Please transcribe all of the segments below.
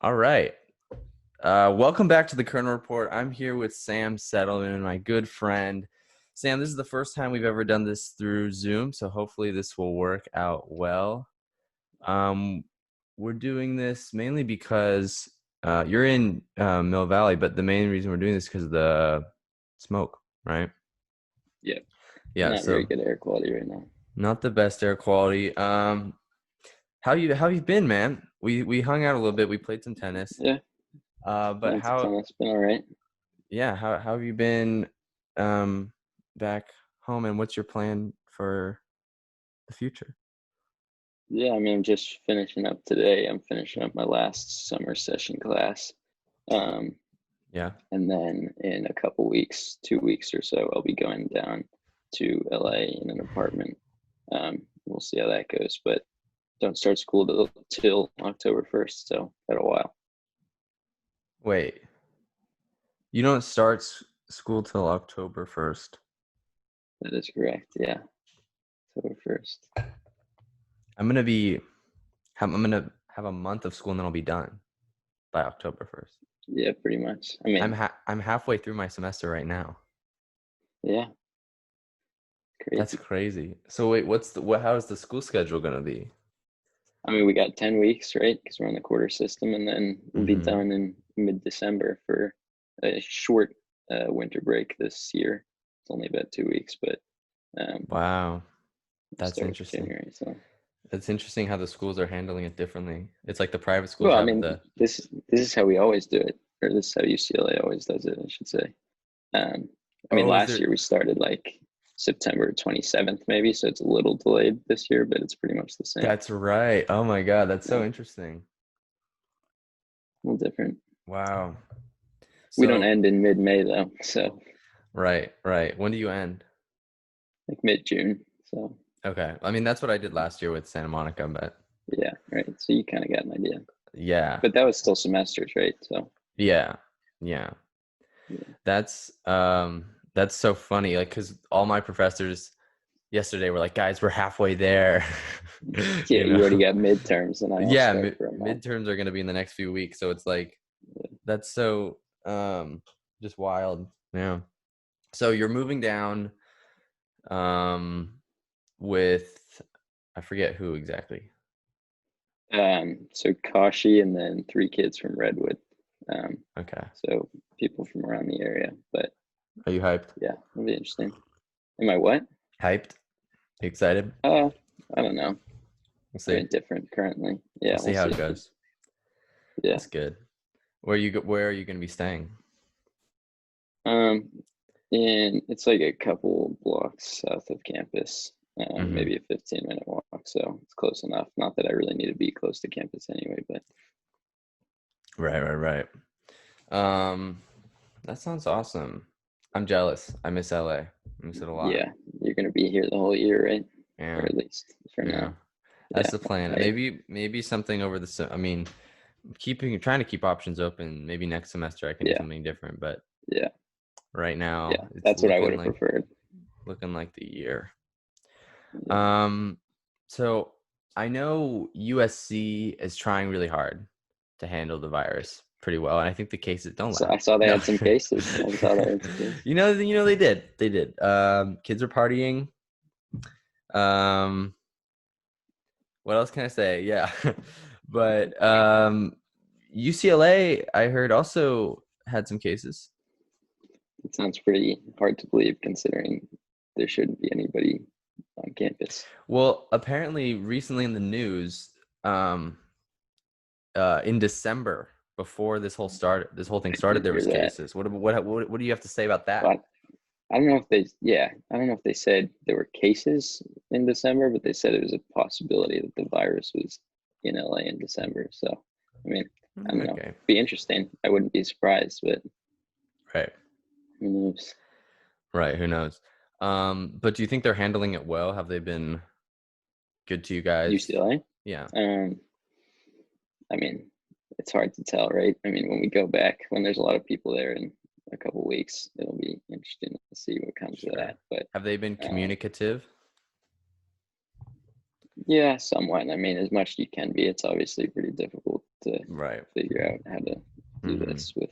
All right. Welcome back to the Kerner Report. I'm here with Sam Settleman, my good friend. Sam, this is the first time we've ever done this through Zoom, so hopefully this will work out well. Um, we're doing this mainly because you're in Mill Valley, but the main reason we're doing this is because of the smoke, right? Yeah, Yeah, not very so good air quality right now. not the best air quality. How you been, man? We hung out a little bit. We played some tennis. Yeah, But playing some how tennis, been all right. yeah, how have you been um back home, and what's your plan for the future? Yeah, I'm just finishing up today. I'm finishing up my last summer session class. Um, Yeah. and then in a couple weeks, 2 weeks or so, I'll be going down to LA in an apartment. We'll see how that goes, but don't start school till October 1st, so got a while. Wait, you don't start school till October 1st. That is correct. Yeah, October 1st. I'm gonna have a month of school and then I'll be done by October 1st. Yeah, pretty much. I'm halfway through my semester right now. Yeah, That's crazy. crazy. So wait, how is the school schedule gonna be? We got 10 weeks, right? Because we're on the quarter system, and then we'll be Mm-hmm. done in mid-December for a short winter break this year. It's only about 2 weeks, but Wow, we'll that's start interesting. January. So, It's interesting how the schools are handling it differently. It's like the private schools well, have the this is how we always do it, or this is how UCLA always does it, I should say. Um, Oh, is Last there? year we started like September 27th, maybe, so it's a little delayed this year, but it's pretty much the same. That's right. Oh my God, that's Yeah, so interesting. a little different. Wow. We don't So, end in mid-May though, so right, right. When do you end? like mid-June. So. Okay. I mean, that's what I did last year with Santa Monica, but Yeah, right. So you kind of got an idea. yeah, But that was still semesters, right? So yeah, yeah. yeah, That's so funny. Like, cause all my professors yesterday were like, guys, we're halfway there. yeah, You you already know? got midterms, and I won't Yeah, start for a month. midterms are gonna be in the next few weeks, so it's like that's so just wild. Yeah. So you're moving down um with I forget who exactly. So Kashi, and then three kids from Redwood. Um, Okay. so people from around the area. But Are you hyped? yeah, it'll be interesting. Am I what? Hyped? Excited? Uh, I don't know. We'll I'm see. indifferent currently. We'll Yeah, see we'll how see. it goes. Yeah. That's good. Where are you going to be staying? Um, and it's like a couple blocks south of campus. Mm-hmm. Maybe a 15-minute walk, so it's close enough. Not that I really need to be close to campus anyway, but Right, right, right. That sounds awesome. I'm jealous. I miss LA. I miss it a lot. yeah, you're gonna be here the whole year, right? Or Yeah, at least for yeah. now. That's Yeah, the plan. I Maybe something over I mean, trying to keep options open. Maybe next semester I can do yeah, something different, but yeah, right now yeah. it's That's what I would have preferred. looking like the year. Yeah. Um, so I know USC is trying really hard to handle the virus pretty well, and I think the cases don't So laugh. I saw they No, had some cases. I saw they had some cases. they did. They did. Kids are partying. Um, what else can I say? Yeah, but UCLA, I heard also had some cases. It sounds pretty hard to believe considering there shouldn't be anybody on campus. Well, apparently, recently in the news, um, in December before this whole thing I started, did there hear was that. cases. What do you have to say about that? But I don't know if they, yeah, I don't know if they said there were cases in December, but they said it was a possibility that the virus was in LA in December. So, I mean, I don't know. Okay, Be interesting. I wouldn't be surprised, but right, who knows? right. Who knows? But do you think they're handling it well? Have they been good to you guys? UCLA. Yeah. Um, I mean, it's hard to tell, right? When we go back, when there's a lot of people there in a couple weeks, it'll be interesting to see what comes of Sure. that. But Have they been um, communicative? Yeah, somewhat. I mean, as much as you can be, it's obviously pretty difficult to Right. figure out how to do Mm-hmm. this with,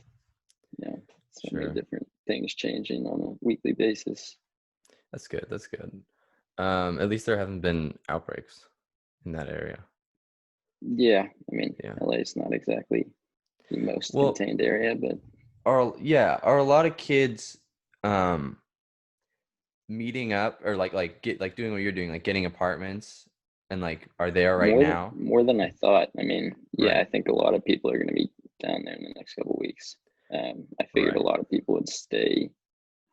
so many Sure. different things changing on a weekly basis. That's good. That's good. At least there haven't been outbreaks in that area. Yeah, I mean, Yeah. LA is not exactly the most Well, contained area, but are a lot of kids um meeting up or like get like doing what you're doing, like getting apartments and like are there right now? more than I thought. I mean, yeah, Right. I think a lot of people are going to be down there in the next couple of weeks. I figured a Right. lot of people would stay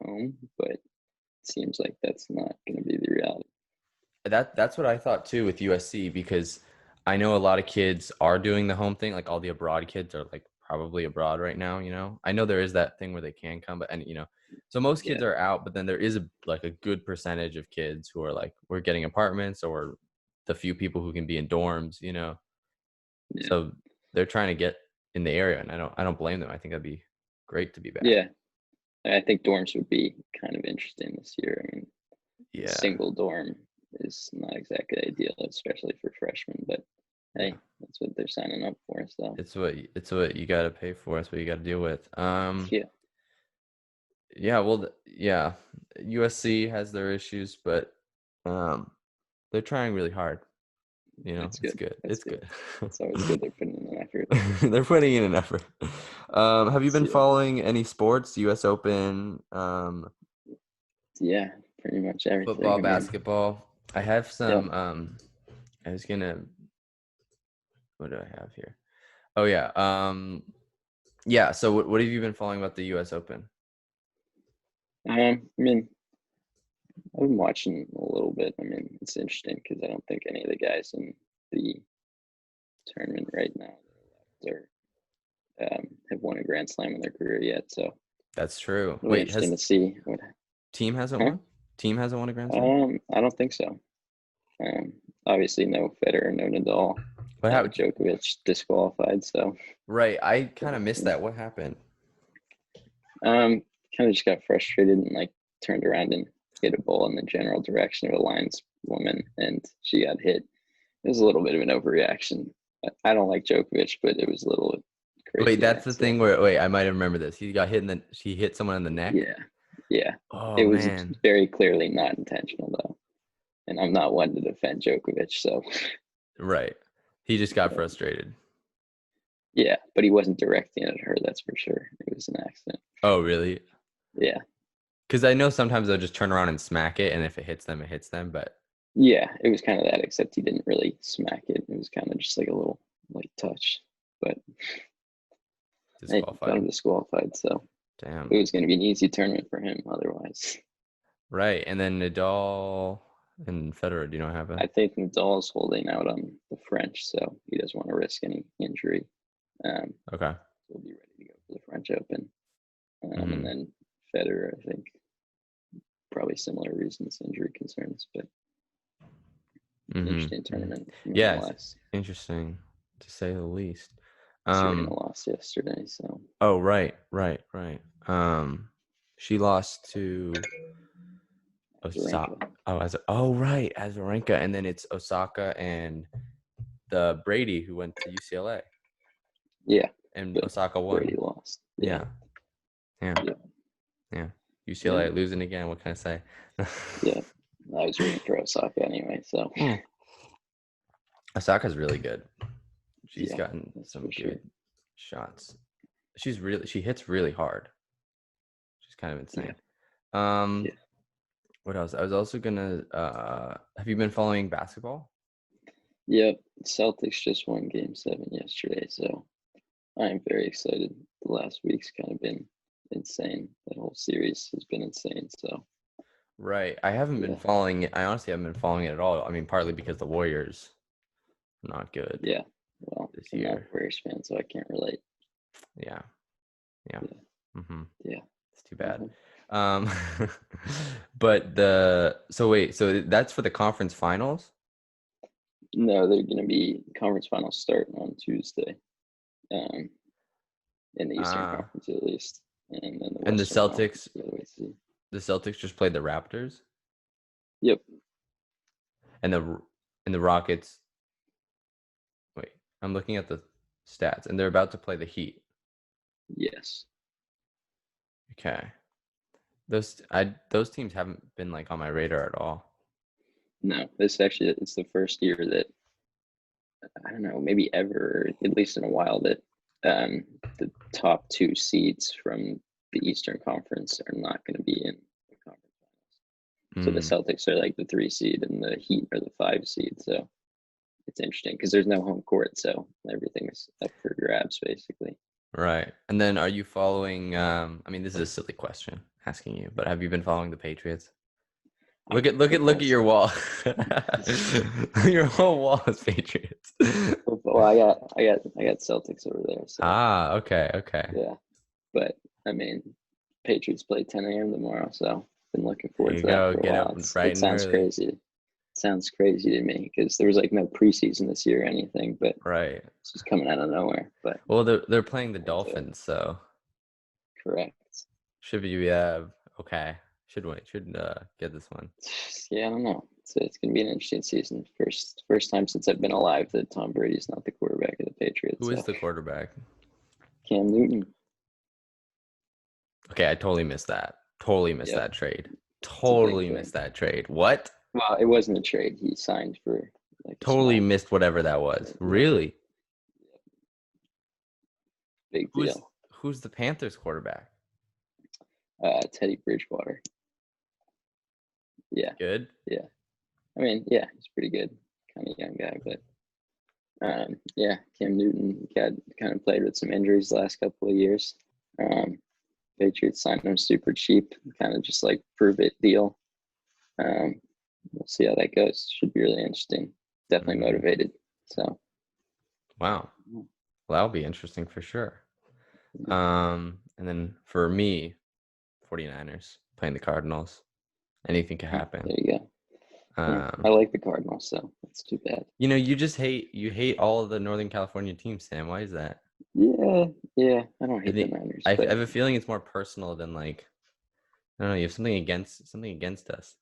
home, but it seems like that's not going to be the reality. That's what I thought too with USC because I know a lot of kids are doing the home thing, like all the abroad kids are like probably abroad right now, you know. I know there is that thing where they can come, but and you know, so most kids Yeah, are out, but then there is a good percentage of kids who are like we're getting apartments or the few people who can be in dorms, you know. yeah, So they're trying to get in the area and I don't blame them. I think that'd be great to be back. yeah. I think dorms would be kind of interesting this year. I mean, a Yeah. single dorm is not exactly ideal, especially for freshmen. But Yeah. hey, that's what they're signing up for. So It's what you got to pay for. It's what you got to deal with. yeah, Yeah, well, yeah, USC has their issues, but um, they're trying really hard. You know, that's it's good. good. That's It's good. good. It's always good they're putting in an effort. They're putting in an effort. Have you been So, following any sports? U.S. Open, yeah, pretty much everything. football, I mean, basketball. I have yep. some. I was gonna. What do I have here? Oh yeah. Yeah. So what have you been following about the U.S. Open? I mean, I've been watching a little bit. I mean, it's interesting because I don't think any of the guys in the tournament right now are have won a Grand Slam in their career yet. So That's true. it'll be Wait, interesting has to see what. team hasn't Huh? won? Team hasn't won a Grand Slam? I don't think so. Um, Obviously, no Federer, no Nadal, What happened? Djokovic disqualified. So, Right. I kind of missed yeah. that. What happened? Kind of just got frustrated and like turned around and hit a ball in the general direction of a lineswoman, and she got hit. It was a little bit of an overreaction. I don't like Djokovic, but it was a little Wait, crazy that's there. the So, thing where wait, I might have remembered this. He got hit in the she hit someone in the neck. yeah, yeah, Oh it was man. very clearly not intentional though, and I'm not one to defend Djokovic. So, Right. He just got but, frustrated. yeah, but he wasn't directing it at her. That's for sure. It was an accident. Oh, really? Yeah, Because I know sometimes they'll just turn around and smack it, and if it hits them, it hits them. But yeah, it was kind of that. Except he didn't really smack it. It was kind of just like a little light touch. But hey, got disqualified. him disqualified. So Damn. it was going to be an easy tournament for him otherwise. Right. And then Nadal and Federer. Do you know what I happened? think Nadal's holding out on the French, so he doesn't want to risk any injury. Um, Okay. he'll be ready to go for the French Open. And Mm-hmm. then Federer, I think, probably similar reasons, injury concerns, but interesting Mm-hmm. Mm-hmm. tournament Yeah, it's nonetheless. interesting to say the least. Serena Um. lost yesterday, so Oh, right. Right. Right. She lost to Osaka. Azarenka. Oh, right, Azarenka, and then it's Osaka and the Brady who went to UCLA, Yeah, and but Osaka won. Brady lost. Yeah, Yeah, yeah, yeah, yeah. UCLA and losing again. What can I say? yeah. I was rooting for Osaka anyway, so Hmm. Osaka's really good. She's yeah, gotten that's some for sure. good shots. She hits really hard. She's kind of Yeah, insane. Um, yeah. what else? I was also gonna. Have you been following basketball? Yep, Celtics just won Game 7 yesterday, so I am very excited. The last week's kind of been insane. That whole series has been insane. So Right. I haven't been yeah, following it. I honestly haven't been following it at all. I mean, partly because the Warriors are not good yeah. Well, this I'm not a year. Warriors fan, so I can't relate. Yeah. Yeah. Yeah, Mm-hmm. yeah. It's too bad. Uh-huh. Um, but so that's for the conference finals No, they're going to be conference finals start on Tuesday, um, in the Eastern uh Conference at least, and then the and Western Conference. We gotta wait to see. the Celtics just played the Raptors Yep. and And the Rockets. Wait, I'm looking at the stats, and they're about to play the Heat. Yes. Okay. Those teams haven't been like on my radar at all. No, it's the first year that I don't know, maybe ever, at least in a while, that the top two seeds from the Eastern Conference are not going to be in the conference finals. So the Mm, Celtics are like the 3 seed and the Heat are the 5 seed. So it's interesting because there's no home court, so everything is up for grabs basically. right. And then are you following I mean this is a silly question asking you, but have you been following the Patriots? I'm Look football. at your wall. Your whole wall is Patriots. Well, I got Celtics over there, so Ah, okay, okay. yeah. But I mean, Patriots play 10 a.m. tomorrow, so been looking There forward you to that go. for a Get while. up bright It and sounds early. crazy. It sounds crazy to me because there was like no preseason this year or anything, but Right. it's just coming out of nowhere. But Well, they're playing the forward to it. Dolphins, so Correct. should be okay. Should win. Should get this one. Yeah, I don't know. It's gonna be an interesting season. First time since I've been alive that Tom Brady's not the quarterback of the Patriots. Who is So the quarterback? Cam Newton. Okay, I totally missed that. Totally missed Yep, that trade. it's a big Totally thing. missed that trade. What? Well, it wasn't a trade. He signed for like a Totally small missed whatever that contract. was. Yeah, Really? big Who's deal. who's the Panthers quarterback? Teddy Bridgewater. Yeah, Good. yeah. I mean, yeah, he's pretty good. Kind of young guy, but yeah, Cam Newton got kind of played with some injuries the last couple of years. Um, Patriots signed him super cheap, kind of just like prove it deal. Um, we'll see how that goes. Should be really interesting. Definitely Mm, motivated. So wow. Well, that'll be interesting for sure. And then for me, 49ers playing the Cardinals. Anything could happen. there you go. Yeah, I Um, like the Cardinals, so that's too bad. you hate all of the Northern California teams, Sam. Why is that? Yeah, yeah. I don't I hate the think Niners, I but have a feeling it's more personal than like I don't know. You have something against us.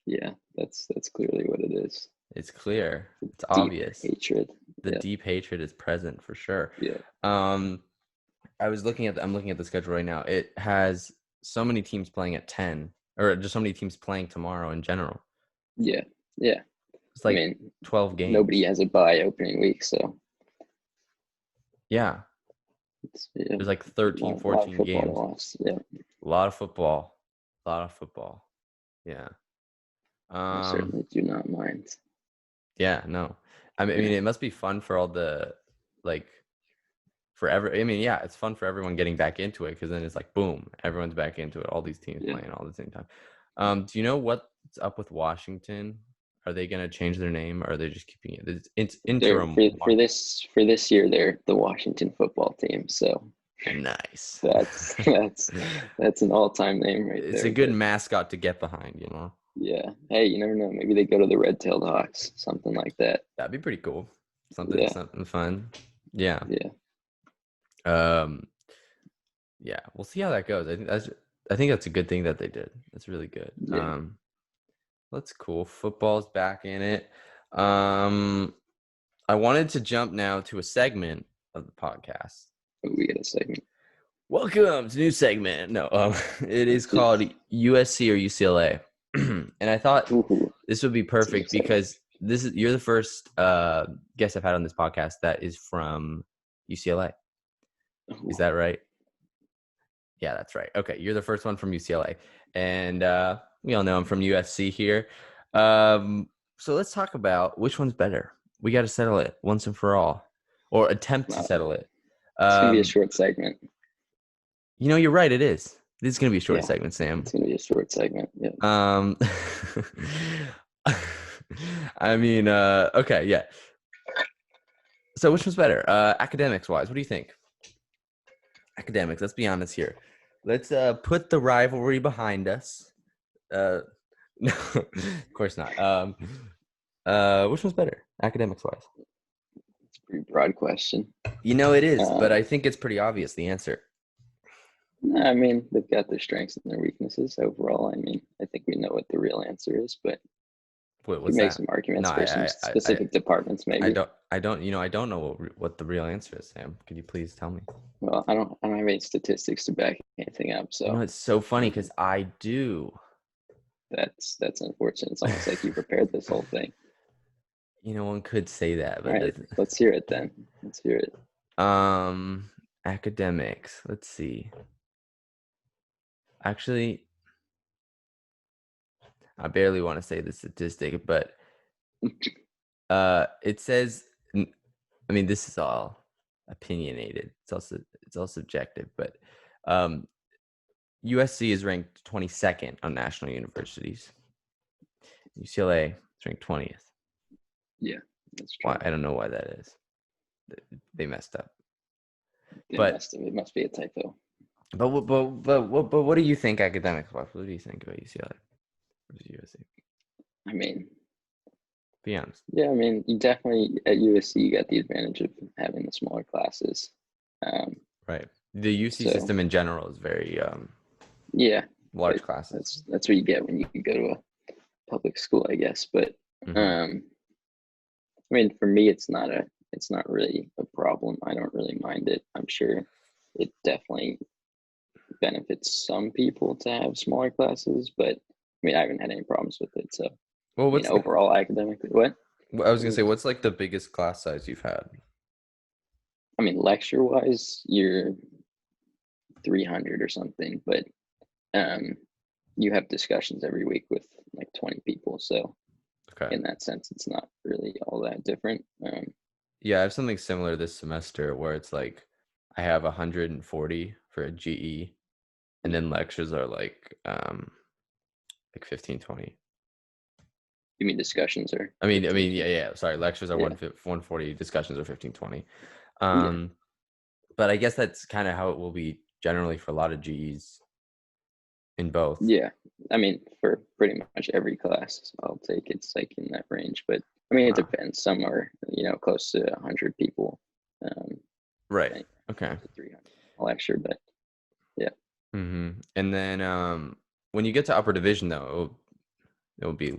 yeah, that's clearly what it is. It's clear. It's Deep obvious. hatred. The Yeah, deep hatred is present for sure. yeah, Um, I'm looking at the schedule right now. It has so many teams playing at 10, or just so many teams playing tomorrow in general. yeah, yeah. It's I like mean, 12 nobody games. has a bye opening week, so Yeah. it's yeah, There's like 13, a lot of 14 football to games. watch. Yeah, A lot of football. A lot of football. Yeah. I Um, certainly do not mind. yeah, no. I Yeah, mean, it must be fun for all the like I mean, yeah, it's fun for everyone getting back into it because then it's like boom, everyone's back into it. All these teams yeah. playing all at the same time. Do you know what's up with Washington? Are they gonna change their name or are they just keeping it? It's They're interim. for this year. They're the Washington football team, so Nice. that's that's that's an all-time name right It's a there. good But mascot to get behind, you know. yeah, hey, you never know. Maybe they go to the Red-tailed Hawks, something like that. That'd be pretty cool. Yeah, Something fun. Yeah. yeah, Um, yeah, we'll see how that goes. I think that's a good thing that they did. That's really good. yeah. That's cool. Football's back in it. Um, I wanted to jump now to a segment of the podcast. We get a segment. Welcome to new segment. No, it is called USC or UCLA, and I thought Ooh, this would be it's an perfect exciting. because you're the first guest I've had on this podcast that is from UCLA. Is Ooh, that right? Yeah, that's right. Okay, you're the first one from UCLA, and we all know I'm from USC here. So let's talk about which one's better. We got to settle it once and for all, or attempt to wow, settle it. it's gonna be a Um, short segment. you're right. It is. This is gonna be a short Yeah, segment, Sam. it's gonna be a short segment. Yeah. Um, I mean, okay, yeah. So which one's better, academics wise? What do you think? Academics. Let's be honest here. Let's put the rivalry behind us. No, of course not. Which one's better, academics wise? It's a pretty broad question. It is, but Um, I think it's pretty obvious the answer. no, I mean, they've got their strengths and their weaknesses overall. I mean, I think we know what the real answer is, but What's Could make that? some No, arguments for some specific departments, maybe. I don't know what the real answer is, Sam. Could you please tell me? Well, I don't have any statistics to back anything up, You know, so it's so funny um, because I do. that's unfortunate. It's almost like you prepared this whole thing. You know, one could say that, All but right, let's hear it then. Let's hear it. academics. Let's see. Actually, I barely want to say the statistic, but it says, I mean, this is all opinionated. It's all subjective, but um, USC is ranked 22nd on national universities. UCLA is ranked 20th. Yeah, that's Why? true. I don't know why that is. They messed up. But It must be a typo. what do you think academics wise? What do you think about UCLA versus USC? I mean, Be honest. yeah, I mean, you definitely at USC you got the advantage of having the smaller classes. Um, Right. The UC so system in general is very yeah, large but classes. that's what you get when you go to a public school, I guess. But Hmm. um, I mean, for me, it's not really a problem. I don't really mind it. I'm sure it definitely benefits some people to have smaller classes, but I mean, I haven't had any problems with it. So, I Well, mean, what's like? overall academically, what? I was gonna say, what's like the biggest class size you've had? I mean, lecture wise, you're 300 or something, but um, you have discussions every week with like 20 people. So, Okay. in that sense, it's not really all that different. Yeah, I have something similar this semester where it's like I have 140 for a GE, and Yeah. then lectures are like 15, 20. You mean discussions are I 15, mean, yeah, 20? yeah. Sorry, lectures are Yeah. 140, discussions are 15, 20. Yeah. Um, but I guess that's kind of how it will be generally for a lot of GEs in both. Yeah. I mean, for pretty much every class I'll take, it's like in that range. But I mean, it Wow. depends. Some are, close to 100 people. Right. Like Okay. to 300 a lecture. But yeah. And then when you get to upper division though, it will be a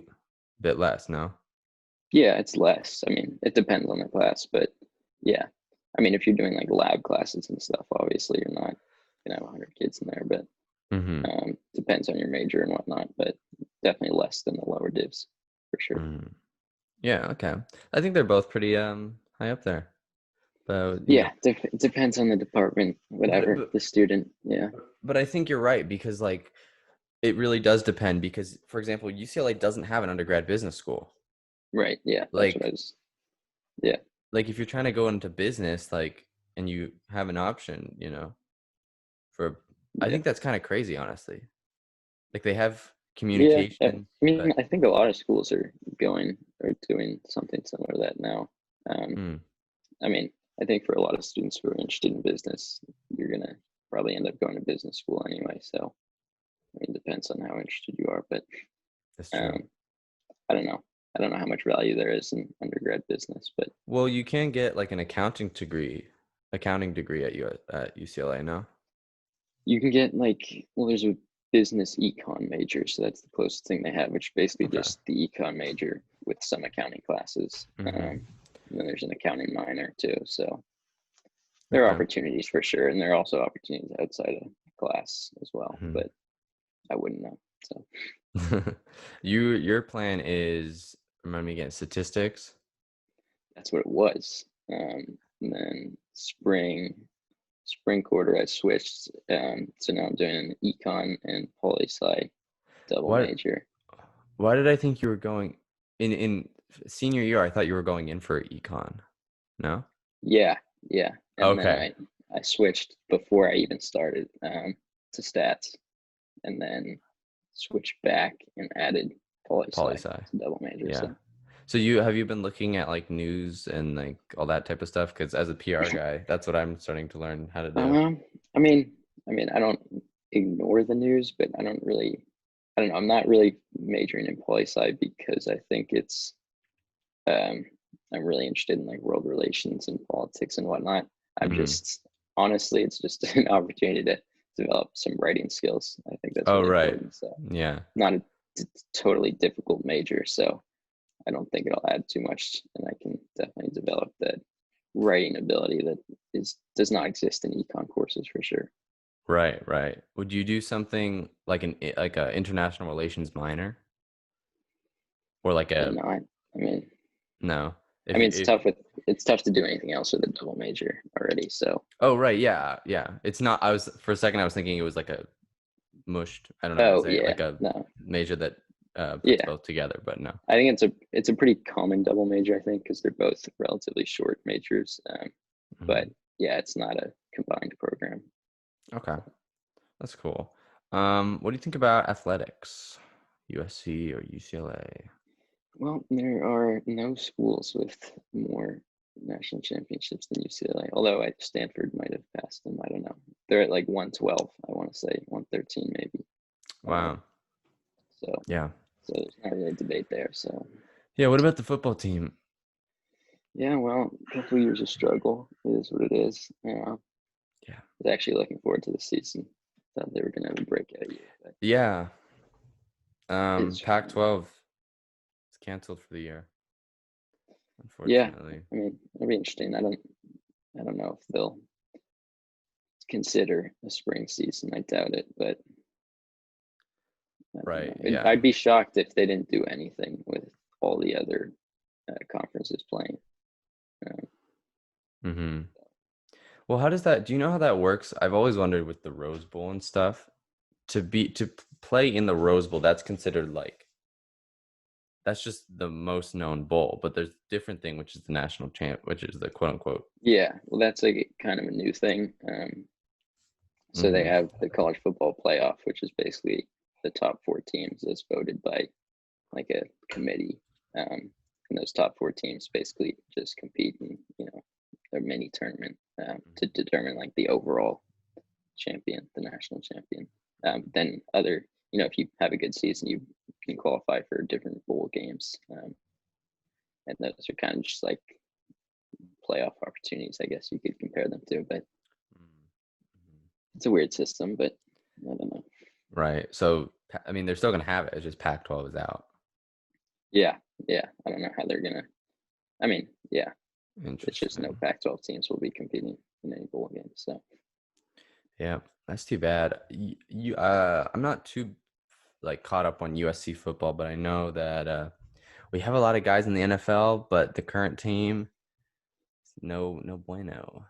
bit less, no? Yeah, it's less. I mean, it depends on the class. But yeah. I mean, if you're doing like lab classes and stuff, obviously you're not going to have 100 kids in there. But Mm-hmm. depends on your major and whatnot. But definitely less than the lower divs for sure. Mm. Yeah, okay. I think they're both pretty high up there. But you know, Yeah, it depends on the department, but whatever but the student. Yeah, but I think you're right because like it really does depend because for example, UCLA doesn't have an undergrad business school. right. Yeah, that's what I Like was. Yeah, if you're trying to go into business like and you have an option, for I yeah, think that's kind of crazy honestly. Like they have yeah. I communication, mean, but I think a lot of schools are going or doing something similar to that now. Um, mm, I mean, I think for a lot of students who are interested in business, you're gonna probably end up going to business school anyway. So, I mean, it depends on how interested you are, but that's true. um, I don't know. I don't know how much value there is in undergrad business, but Well, you can get like an accounting degree at UCLA, no? you can get like, well, there's a business econ major, so that's the closest thing they have, which is basically Okay. just the econ major with some accounting classes. Mm-hmm. And then there's an accounting minor too. So there are Okay. opportunities for sure, and there are also opportunities outside of class as well. Mhm. But I wouldn't know. So Your plan is remind me again, statistics. that's what it was. And then spring quarter, I switched. So now I'm doing an econ and poli sci double What major. why did I think you were going in senior year? I thought you were going in for econ. No? Yeah, yeah. And then Okay. I switched before I even started to stats, and then switched back and added poli Poli sci sci. to double major. Yeah. So So you have you been looking at like news and like all that type of stuff? Because as a PR guy, that's what I'm starting to learn how to do. um, I mean, I don't ignore the news, but I don't really. I don't know. I'm not really majoring in poli sci because I think it's um, I'm really interested in like world relations and politics and whatnot. I'm Hmm. just honestly, it's just an opportunity to develop some writing skills. I think that's Oh, really right. important. So Yeah. not a totally difficult major. So I don't think it'll add too much, and I can definitely develop that writing ability that does not exist in econ courses for sure. Right, right. Would you do something like a international relations minor or like Probably a not. I mean, no? I If mean, you it's if tough with it's tough to do anything else with a double major already. So, oh right, yeah, yeah. It's not. I was for a second I was thinking it was like a mushed. I don't know how to oh say it. yeah, Like a no, major that puts yeah. both together, but no. I think it's a pretty common double major. I think because they're both relatively short majors. But Mhm. yeah, it's not a combined program. Okay, that's cool. What do you think about athletics? USC or UCLA? Well, there are no schools with more national championships than UCLA. Although Stanford might have passed them. I don't know. They're at like 112. I want to say 113 maybe. Um, Wow. so Yeah. so there's not really a debate there. So Yeah. What about the football team? yeah, well, a couple years of struggle. It is what it is. I Yeah. was actually looking forward to the season. Thought they were gonna have a breakout year, but Yeah. it's Pac-12 is canceled for the year, yeah. unfortunately. I mean, it'll be interesting. I don't know if they'll consider a spring season. I doubt it, but I don't Right. know. Yeah. I'd be shocked if they didn't do anything with all the other conferences playing. Uh, Mm-hmm. Well, how does that, do you know how that works? I've always wondered with the Rose Bowl and stuff. To play in the Rose Bowl, that's considered like that's just the most known bowl, but there's a different thing, which is the national champ, which is the quote unquote. yeah, well, that's like kind of a new thing. So they Mm-hmm. have the college football playoff, which is basically the top four teams as voted by like a committee. And those top four teams basically just compete in, a mini tournament to determine like the overall champion, the national champion. Then if you have a good season, you can qualify for different bowl games. And those are kind of just like playoff opportunities, I guess you could compare them to. But Mm-hmm. it's a weird system, but I don't know. Right. So, I mean, they're still gonna have it. It's just Pac-12 is out. Yeah, yeah. I don't know how they're gonna. I mean, yeah, it's just no Interesting. Pac-12 teams will be competing in any bowl game. So Yeah, that's too bad. I'm not too like caught up on USC football, but I know that we have a lot of guys in the NFL, but the current team, no bueno.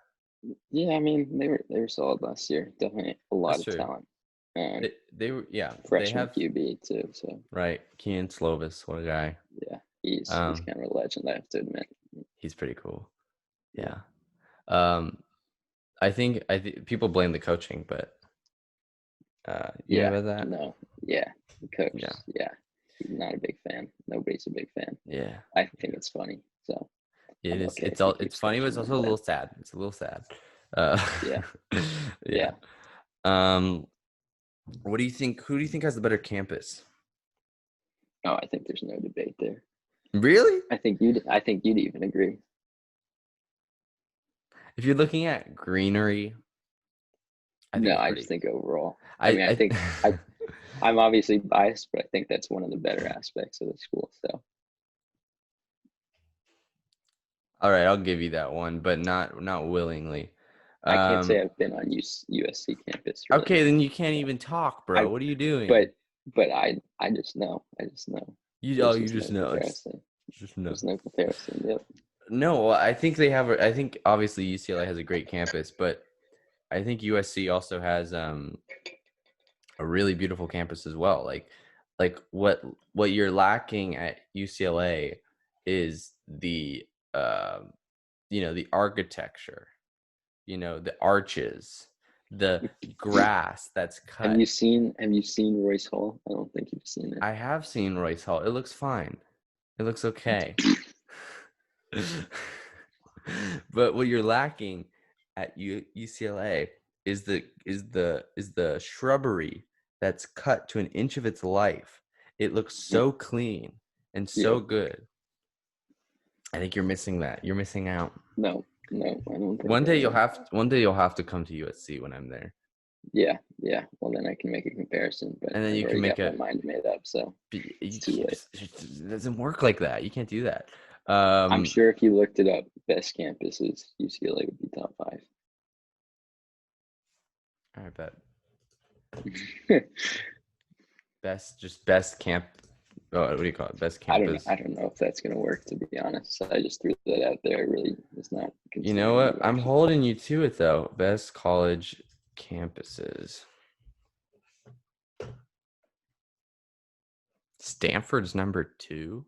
yeah, I mean they were solid last year. Definitely a lot That's of true. talent. Um, They were, yeah, they Freshman have, QB too. So right. Keenan Slovis, what a guy. yeah, he's Um, kind of a legend. I have to admit. he's pretty cool. Yeah, Yeah. Um, I think people blame the coaching, but you know yeah, about that? no, yeah, the coach. Yeah. Yeah, he's not a big fan. Nobody's a big fan. Yeah. I think Yeah. it's funny. So It I'm is. okay if he It's keeps funny, but it's coaching also them. a But little sad. It's a little sad. Uh, yeah, yeah. yeah. Um, what do you think? Who do you think has the better campus? Oh, I think there's no debate there. Really? I think you'd even agree. If you're looking at greenery, I think No, it's I just pretty. think overall. I mean, I I think I'm obviously biased, but I think that's one of the better aspects of the school. So all right, I'll give you that one, but not willingly. I can't say Um, I've been on USC campus really. okay, then you can't So even talk, bro. I, What are you doing? but I just know. I just know. There's You just just no know. comparison. Just know. There's no comparison. Yep. No, I think they have. I think obviously UCLA has a great campus, but I think USC also has a really beautiful campus as well. Like what you're lacking at UCLA is the the architecture, the arches, the grass that's Have cut. you seen Have you seen Royce Hall? I don't think you've seen it. I have seen Royce Hall. It looks fine. It looks okay. But what you're lacking at UCLA is the shrubbery that's cut to an inch of its life. It looks Mhm. so clean and so Yep. good. I think you're missing that. You're missing out. No, no, I don't think I am. One day you'll have to come to USC when I'm there. Yeah, yeah. Well, then I can make a comparison, but and then I've you can already make got my a. mind made up, so it's You too can't, late. it doesn't work like that. You can't do that. I'm sure if you looked it up, best campuses, UCLA would be top I bet 5. best camp. Oh, what do you call it? Best I don't know. campus. I don't know if that's gonna work, to be honest. I just threw that out there. I really was not You know considering what? you I'm actually. holding you to it though. Best college campuses. Stanford's number 2.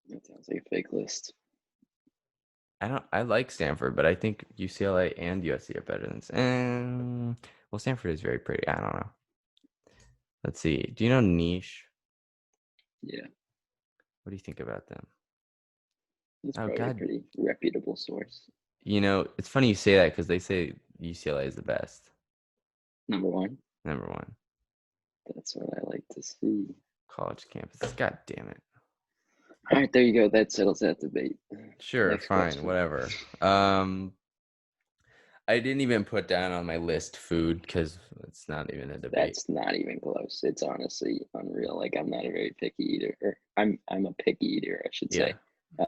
That sounds like a fake list. I like Stanford, but I think UCLA and USC are better than. Well, Stanford is very pretty. I don't know. Let's see. Do you know Niche? Yeah, What do you think about them? it's Oh probably a God. pretty reputable source. It's funny you say that because they say UCLA is the best. Number one. Number 1 That's what I like to see. college campus. God damn it. All right, there you go. That settles that debate. Sure, Next fine, question. whatever. I didn't even put down on my list food because it's not even a debate. That's not even close. It's honestly unreal. Like I'm not a very picky eater, or I'm a picky eater, I should Yeah. say.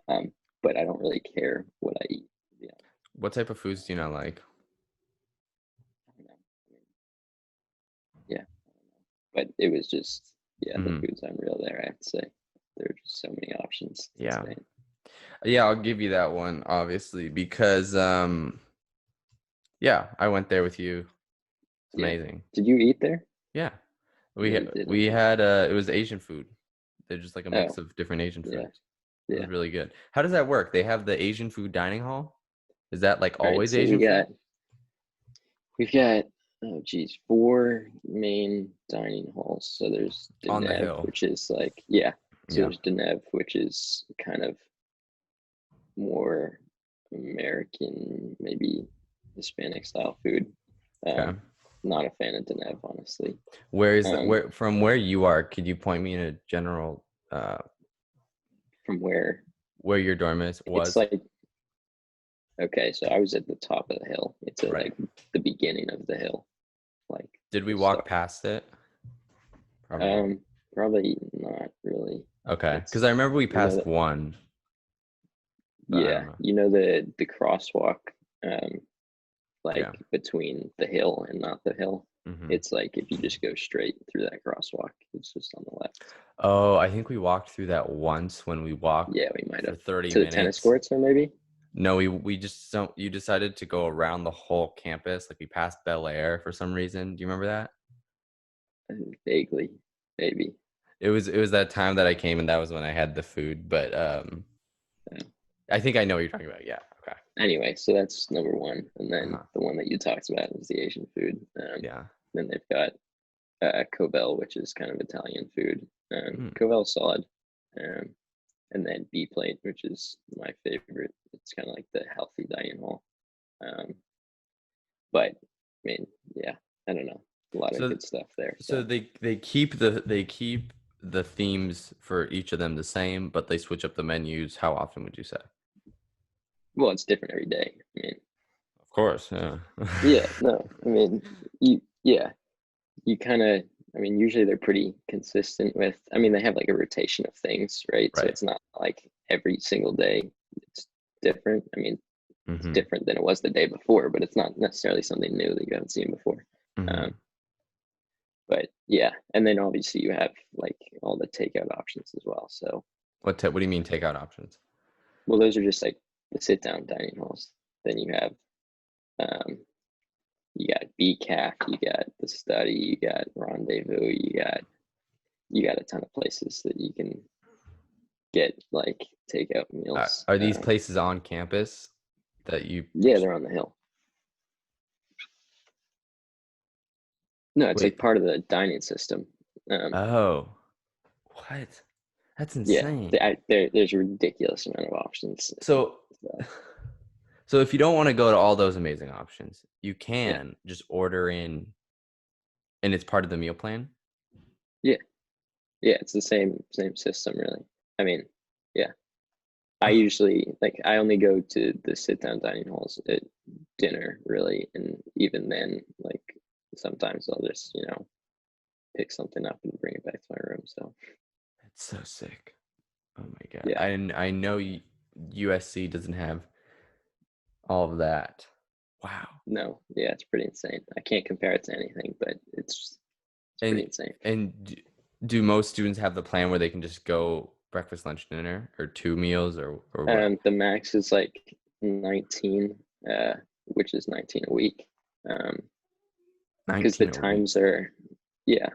Um, but I don't really care what I eat. Yeah, What type of foods do you not like? I don't know. I mean, yeah, but it was just yeah, the Hmm. food's unreal there. I have to say, there are just so many options. It's Yeah. insane. Yeah, I'll give you that one, obviously, because yeah, I went there with you. It's Yeah. amazing. Did you eat there? Yeah. Yeah, you did. We Okay. had it was Asian food. They're just like a mix Oh, of different Asian yeah, foods. It was yeah. really good. How does that work? They have the Asian food dining hall? Is that like All right. always So Asian food? we've got oh geez, four main dining halls. So there's On the Denev, hill. which is like yeah. So Yeah. there's Denev, which is kind of more American, maybe Hispanic style food. Okay. Not a fan of Denev, honestly. Where is that? Um, Where from where you are? Could you point me in a general from where where your dorm it's was? like okay, so I was at the top of the hill. It's at Right. like the beginning of the hill, like Did we the walk start. past it? Probably not. Um, Probably not really. Okay. Because It's I remember we you know passed that one, but I yeah, don't know. you know the crosswalk um like Yeah. between the hill and not the hill. Hmm. It's like if you just go straight through that crosswalk, it's just on the left. Oh, I think we walked through that once when we walked Yeah, we might for have 30 to the tennis minutes. courts or maybe No, we just don't. You decided to go around the whole campus. Like we passed Bel Air for some reason. Do you remember that? vaguely, maybe. It was that time that I came and that was when I had the food. But Uh, I think I know what you're talking about. Yeah. Okay. anyway, so that's number one, and then Uh-huh. the one that you talked about is the Asian food. Yeah. Then they've got Cobel, which is kind of Italian food. Mm. Cobel's solid. Um, and then B plate, which is my favorite. It's kind of like the healthy dining hall. Um, but I mean, yeah, I don't know, a lot of So good stuff there. so So they keep the themes for each of them the same, but they switch up the menus. How often would you say? well, it's different every day. I mean, Of course. Yeah. yeah, no, I mean, you kind of. I mean, usually they're pretty consistent with. I mean, they have like a rotation of things, right? So Right. it's not like every single day it's different. I mean, it's Mm-hmm. different than it was the day before, but it's not necessarily something new that you haven't seen before. Mm-hmm. Um, but yeah, and then obviously you have like all the takeout options as well. So What do you mean takeout options? well, those are just like the sit down dining halls. Then you have um, you got BCAF, you got the study, you got rendezvous, you got a ton of places that you can get like takeout meals. Are these places on campus that you Yeah, they're on the hill. No, it's like wait? part of the dining system. Um, Oh, what? That's yeah, insane. there's a ridiculous amount of options. So, So, so if you don't want to go to all those amazing options, you yeah, can just order in, and it's part of the meal plan. yeah, yeah. It's the same system, really. I mean, yeah. I Oh, usually like I only go to the sit down dining halls at dinner really, and even then, like sometimes I'll just pick something up and bring it back to my room. So It's so sick. Oh my god. yeah, I know USC doesn't have all of that. Wow. no, yeah, it's pretty insane. I can't compare it to anything, but it's pretty And insane. do most students have the plan where they can just go breakfast, lunch, dinner, or two meals, or what? The max is like 19, which is 19 a week. Because the 19 a week. times are, yeah,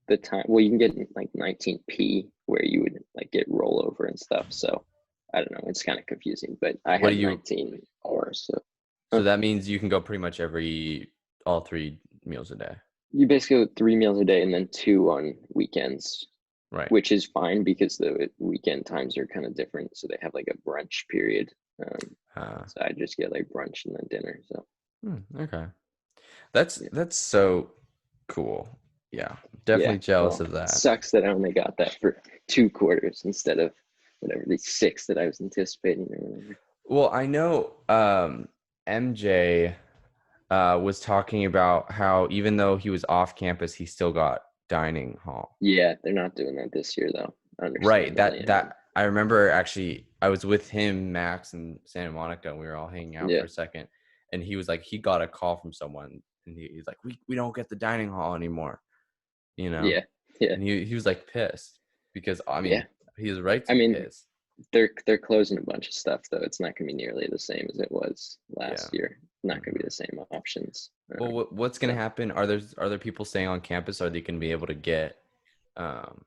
the time. Well, you can get like 19p where you would like get rollover and stuff. So I don't know. It's kind of confusing, but I What do had you 19 hours. So So that means you can go pretty much all three meals a day. you basically go 3 meals a day and then two on weekends, Right. which is fine because the weekend times are kind of different. So they have like a brunch period. Uh, So I just get like brunch and then dinner. So okay. That's yeah, that's so cool. Yeah. yeah. Definitely jealous Well, of that. sucks that I only got that for 2 quarters instead of whatever these 6 that I was anticipating or whatever. Well, I know MJ was talking about how even though he was off campus, he still got dining hall. Yeah, they're not doing that this year though, Right. understandably. That I remember actually I was with him, Max, and Santa Monica, and we were all hanging out for Yeah, a second. And he was like, he got a call from someone and he's like, we don't get the dining hall anymore, you know? yeah, yeah, And he was like pissed because I yeah. mean he was right to I be mean, pissed. they're closing a bunch of stuff though. It's not gonna be nearly the same as it was Yeah. last year. Not gonna be Mhm. the same options. Well, what's gonna So happen? Are there people staying on campus? Are they gonna be able to get um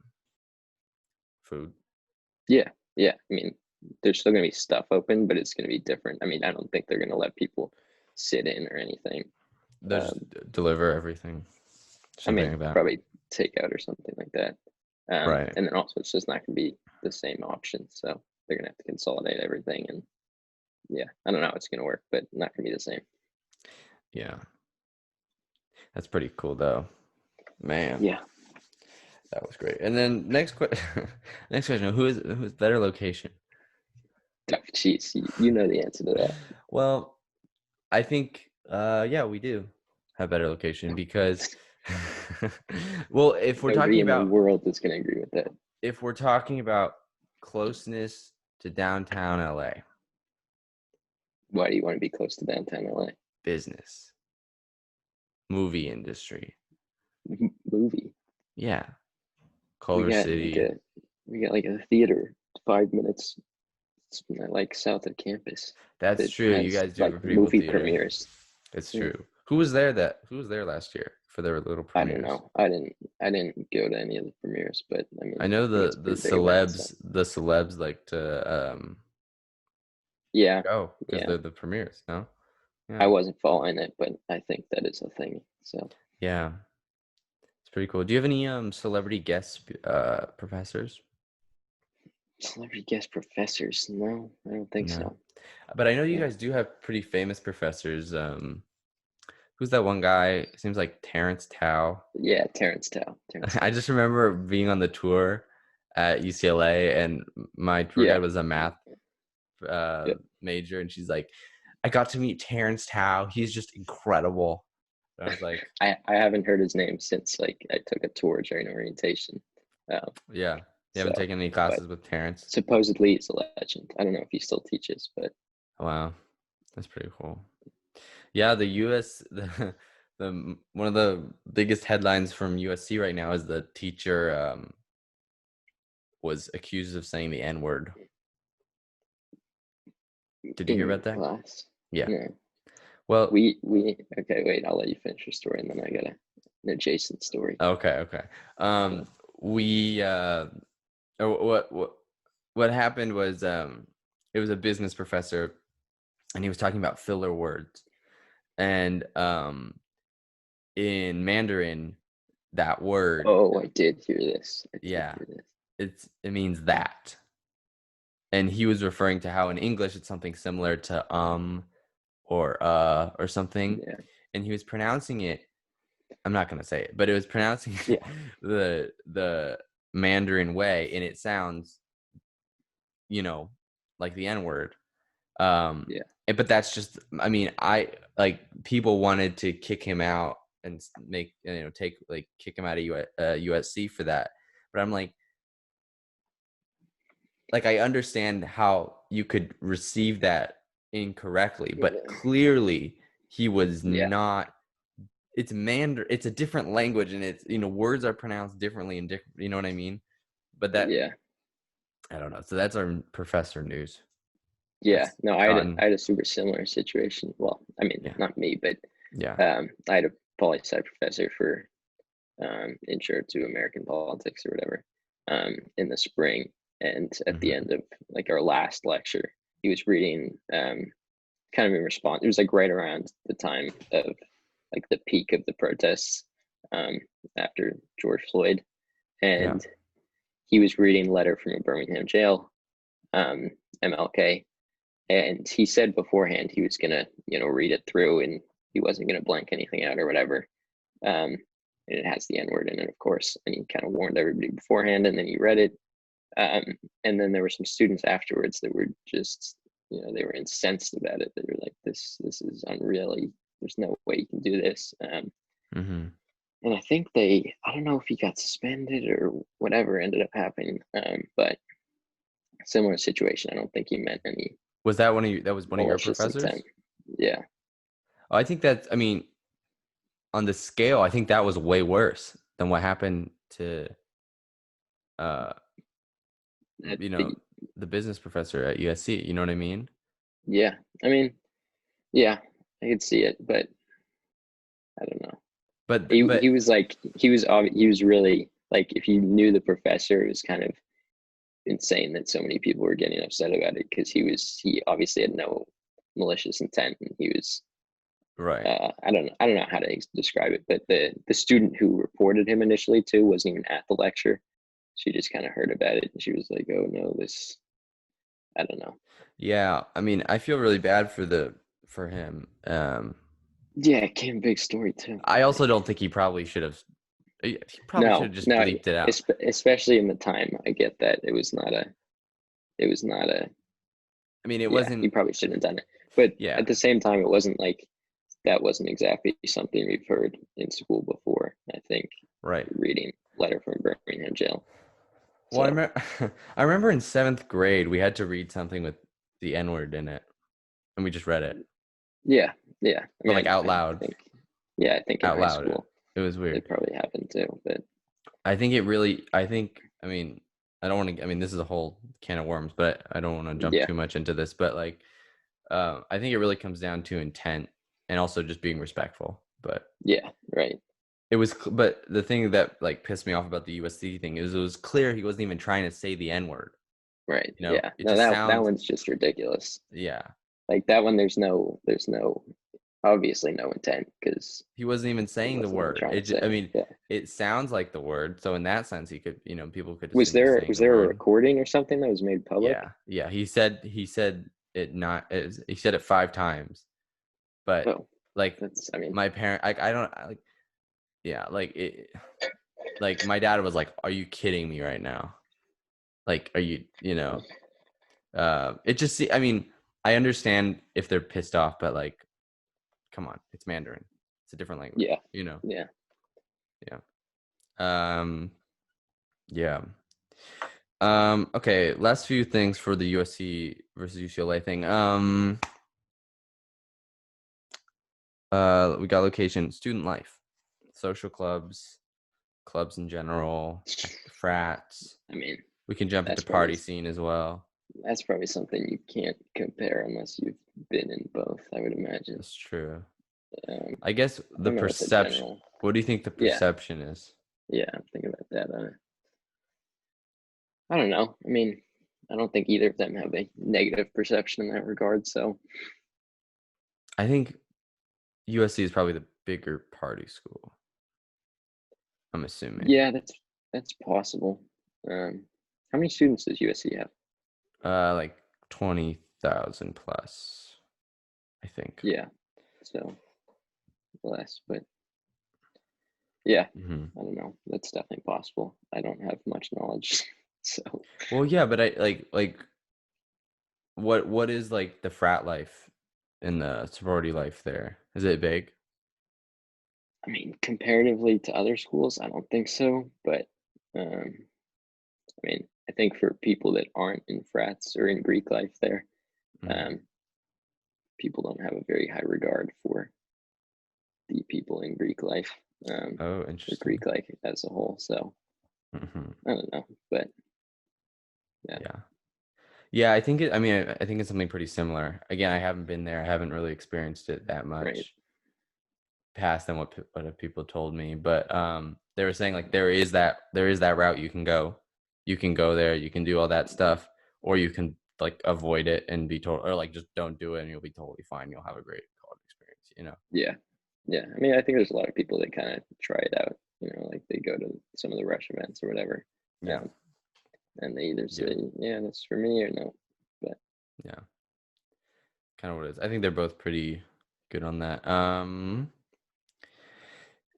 food? yeah, yeah. I mean, there's still gonna be stuff open, but it's gonna be different. I mean, I don't think they're gonna let people sit in or anything. They'll just Um, deliver everything, I something mean, like that. probably takeout or something like that. Right. And then also it's just not gonna be the same option. So they're gonna have to consolidate everything and yeah, I don't know how it's gonna work, but not gonna be the same. Yeah. That's pretty cool though. Man, Yeah. that was great. And then next question, who's better location? Oh, jeez, you know the answer to that. Well, I think yeah, we do have better location because well, Nobody in the world is gonna agree with that. if we're talking about closeness to downtown LA, Why do you want to be close to downtown LA? business, movie industry. Movie. Yeah. We Culver got like City. a we got like a theater 5 minutes like south of campus That's that true. You has guys do have like a pretty cool movie theater. premieres. It's Yeah. true. Who was there last year for their little I don't premieres? know. I didn't go to any of the premieres, but I mean I know I think it's the pretty big around. So celebs like to yeah, go because yeah. they're the premieres, no? I Yeah. wasn't following it, but I think that is a thing. So Yeah. It's pretty cool. Do you have any celebrity guest professors? celebrity guest professors? No, I don't think No. so. But I know you No. guys do have pretty famous professors. Who's that one guy? Seems like Terrence Tao. Yeah, Terrence Tao. Terrence I Tao. just remember being on the tour at UCLA and my tour Yeah. guide was a math Yep. major and she's like, I got to meet Terrence Tao. He's just incredible. And I was like, I haven't heard his name since like I took a tour during orientation. Um, yeah. You haven't so, taken any but classes with Terrence? supposedly he's a legend. I don't know if he still teaches, but Wow. That's pretty cool. Yeah, the US one of the biggest headlines from USC right now is the teacher was accused of saying the N-word. Did you hear in about that? class, Yeah. no. Well, We okay. Wait, I'll let you finish your story, and then I got an adjacent story. okay. Yeah. We what happened was it was a business professor and he was talking about filler words. And in Mandarin that word, Oh, I did hear this. I did yeah, hear this. it means that. And he was referring to how in English it's something similar to or something. Yeah. And he was pronouncing it, I'm not gonna say it, but it was pronouncing Yeah. the Mandarin way, and it sounds, like the N word. Yeah. But that's just, I mean, I like people wanted to kick him out and make, take like kick him out of USC for that. But I'm like I understand how you could receive that incorrectly, but Yeah. clearly he was Yeah. not. It's Mandarin. It's a different language, and it's words are pronounced differently and different. You know what I mean? But that Yeah. I don't know. So that's our professor news. Yeah. That's No, done. I had a super similar situation. Well, I mean, Yeah, not me, but yeah. I had a poli sci professor for intro to American politics or whatever in the spring. And at the Hmm. end of like our last lecture, he was reading kind of in response. It was like right around the time of like the peak of the protests um, after George Floyd, Yeah. and he was reading Letter from a Birmingham Jail, um, MLK, and he said beforehand he was gonna read it through and he wasn't gonna blank anything out or whatever. Um, and it has the N word in it, of course, and he kind of warned everybody beforehand, and then he read it. Um, and then there were some students afterwards that were just, they were incensed about it. They were like, this is unreal. There's no way you can do this. Hmm. And I think I don't know if he got suspended or whatever ended up happening. But similar situation. I don't think he meant any Was that one of you? That was one of your malicious intent. professors? Yeah. Oh, I think that. I mean, on the scale, I think that was way worse than what happened to, uh, At you know, the, the business professor at USC. You know what I mean? yeah. I mean, yeah, I could see it, but I don't know. He But was like he was really like if you knew the professor, it was kind of insane that so many people were getting upset about it because he obviously had no malicious intent and he was right. I don't know how to describe it, but the student who reported him initially too wasn't even at the lecture. She just kind of heard about it and she was like, "Oh no, this I don't know." Yeah. I mean, I feel really bad for him. Yeah, it came a big story too. I also Like don't think he probably should have. He probably should no, have just no, bleeped it out. especially in the time. I get that it was not a I mean, it yeah. He wasn't. probably shouldn't have done it, but Yeah. at the same time, it wasn't like that wasn't exactly something we've heard in school before. I think Right. reading Letter from Birmingham Jail. Well, So I remember in seventh grade we had to read something with the N word in it, and we just read it, yeah, yeah. I but like mean, out I loud, think yeah, I think in out high loud. school It was weird. it probably happened too. But I think it really. I think. I mean, I don't want to. I mean, this is a whole can of worms, but I don't want to jump yeah, too much into this. But like, I think it really comes down to intent and also just being respectful. But yeah, right, but the thing that like pissed me off about the USC thing is it was clear he wasn't even trying to say the N word. right. You know, Yeah, it no, just that sounds. one's just ridiculous. Yeah, Like that one, there's no obviously no intent because he wasn't even he saying the wasn't even word. trying to say I it. mean, Yeah. it sounds like the word. So in that sense, he could, people could assume he's saying Was the there a word. recording or something that was made public? Yeah, yeah. He said it not. He said it 5 times, but Oh, like that's I mean, my parent, I don't like. Yeah, like it. Like my dad was like, "Are you kidding me right now? Like, are you, It just. I mean, I understand if they're pissed off, but like, come on, it's Mandarin. It's a different language. yeah, You know. yeah. Yeah. Um. Yeah. Okay, last few things for the USC versus UCLA thing. We got location, student life, social clubs, clubs in general, frats. I mean, We can jump into that's probably party scene as well. that's probably something you can't compare unless you've been in both. I would imagine. That's true. Um, I guess I the don't know what the perception. general. What do you think the Yeah, perception is? yeah. I'm thinking about that. I don't know. I mean, I don't think either of them have a negative perception in that regard. So I think USC is probably the bigger party school. I'm assuming. yeah, that's possible. Um, how many students does USC have? Like 20,000 plus, I think. Yeah, so less, but yeah, Hmm. I don't know. That's definitely possible. I don't have much knowledge, so Well, yeah, but I like what is like the frat life and the sorority life there? Is it big? I mean, comparatively to other schools, I don't think so. But um, I mean, I think for people that aren't in frats or in Greek life, there, Mhm. um, people don't have a very high regard for the people in Greek life, Oh, or interesting. Greek life as a whole. So Hmm. I don't know, but yeah, Yeah. Yeah, I think it, I mean, I think it's something pretty similar. Again, I haven't been there. I haven't really experienced it that right, much past than what people told me. But they were saying like there is that route you can go. You can go there, you can do all that stuff, or you can like avoid it and be told, or like just don't do it and you'll be totally fine. You'll have a great college experience. yeah, yeah. I mean, I think there's a lot of people that kind of try it out. Like they go to some of the rush events or whatever, Yeah. um, and they either Yeah. say, "Yeah, that's for me," or "No." But Yeah. Kind of what it is. I think they're both pretty good on that.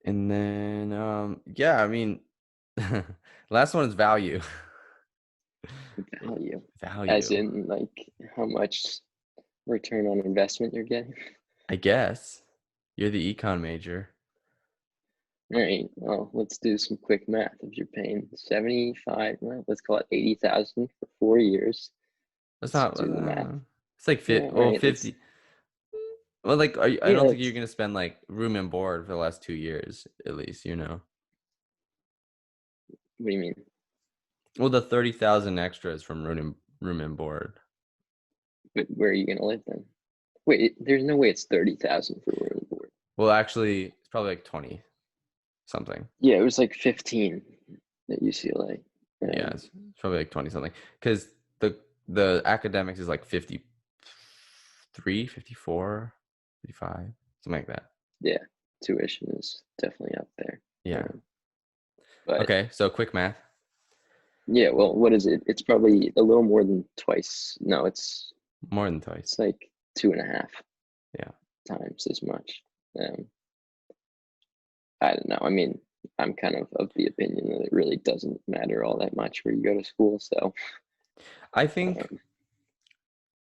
And then yeah, I mean last one is value. value, as Value. in like how much return on investment you're getting. I guess. You're the econ major. All right, well, let's do some quick math. If you're paying 75, well, let's call it 80,000 for 4 years. That's Let's not do the math. it's like Yeah, all well right, let's 50. Well, like I yeah, don't think you're let's going to spend like room and board for the last 2 years at least. what do you mean? Well, the 30,000 extra is from room and board. But where are you gonna live then? Wait, there's no way it's 30,000 for room and board. Well, actually, it's probably like 20 something. Yeah, it was like 15 at UCLA. Yeah, it's probably like 20 something because the academics is like 53, 54, 55, something like that. Yeah, tuition is definitely up there. Yeah. Um, but Okay, so quick math. yeah, well, what is it? It's probably a little more than twice. No, More than twice. it's like 2.5 Yeah. times as much. Um, I don't know. I mean, I'm kind of the opinion that it really doesn't matter all that much where you go to school. So, I think um,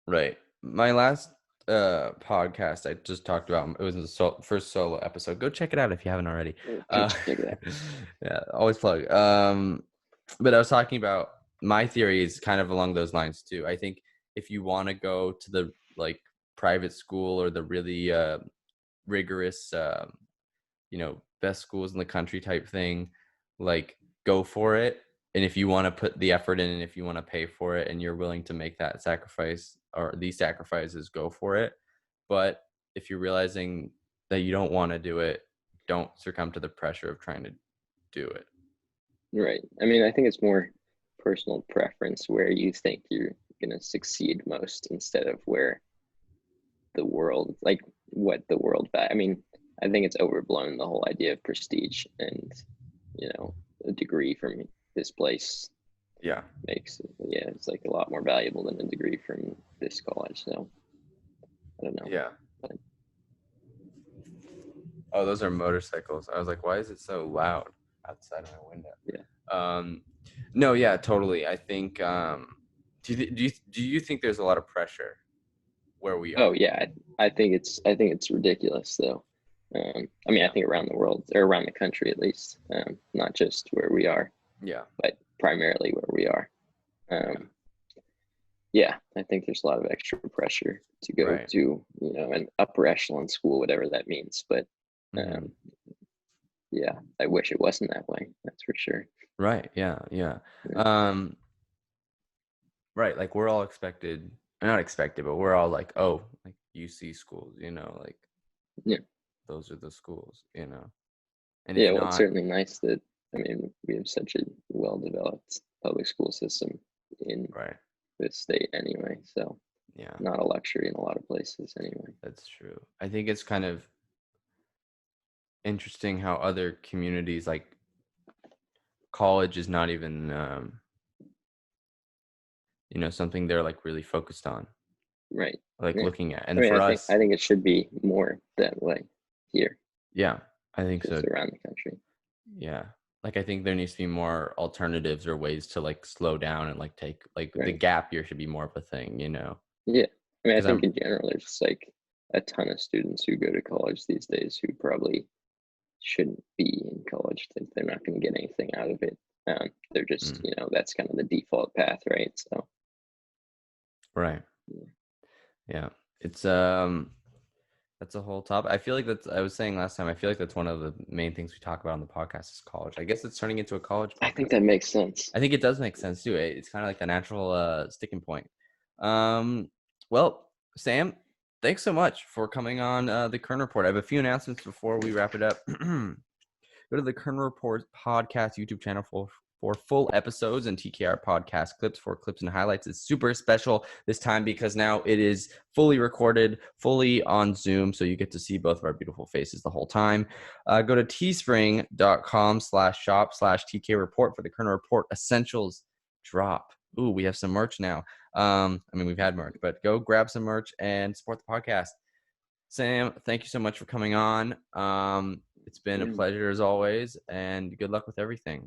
right. My last podcast I just talked about it was the first solo episode. Go check it out if you haven't already. go Uh check it out. yeah, always plug. But I was talking about my theory is kind of along those lines too. I think if you want to go to the like private school or the really rigorous best schools in the country type thing, like go for it. And if you want to put the effort in and if you want to pay for it and you're willing to make that sacrifice or these sacrifices, go for it. But if you're realizing that you don't want to do it, don't succumb to the pressure of trying to do it. Right. I mean, I think it's more personal preference where you think you're going to succeed most instead of where the world, like what the world, I mean, I think it's overblown the whole idea of prestige and, a degree from this place Yeah. makes, yeah, it's like a lot more valuable than a degree from this college. So I don't know. Yeah. But Oh, those are motorcycles. I was like, why is it so loud outside of my window? yeah. Um, no, yeah, totally. I think. Do you think there's a lot of pressure where we Oh are? yeah. I think it's ridiculous though. I mean, I Yeah. think around the world or around the country at least, not just where we are, Yeah. but primarily where we are. Yeah. Um, yeah, I think there's a lot of extra pressure to go Right. to, an upper echelon school, whatever that means. But Hmm. um, yeah, I wish it wasn't that way. That's for sure. Right. Yeah. Yeah. Yeah, Um, right. Like we're all expected, not expected, but we're all like, oh, like UC schools, like yeah, those are the schools. And yeah. if Well, it's not, certainly nice that I mean we have such a well-developed public school system in right. this state anyway. So Yeah, not a luxury in a lot of places anyway. that's true. I think it's kind of interesting how other communities like college is not even something they're like really focused on, Right. like Yeah. looking at. I And mean, for I us, think it should be more that way here, yeah, I think so. just around the country. Yeah. Like I think there needs to be more alternatives or ways to like slow down and like take like the Right. gap year should be more of a thing. Yeah. I mean, I Because think I'm in general, there's just like a ton of students who go to college these days who probably shouldn't be in college. They're not going to get anything out of it. They're just, mm, that's kind of the default path, right? So, right. yeah. Yeah. It's that's a whole topic. I feel like that's I was saying last time, I feel like that's one of the main things we talk about on the podcast is college. I guess it's turning into a college I think podcast. that makes sense. I think it does make sense too. It's kind of like the natural sticking point. Um, well, Sam, thanks so much for coming on the Kern Report. I have a few announcements before we wrap it up. Go to the Kerner Report podcast YouTube channel for full episodes and TKR podcast clips for clips and highlights. It's super special this time because now it is fully recorded, fully on Zoom, so you get to see both of our beautiful faces the whole time. Go to teespring.com/shop/TK Report for the Kerner Report Essentials drop. Ooh, we have some merch now. I mean, we've had merch, but go grab some merch and support the podcast. Sam, thank you so much for coming on. It's been a Yeah. pleasure as always, and good luck with everything.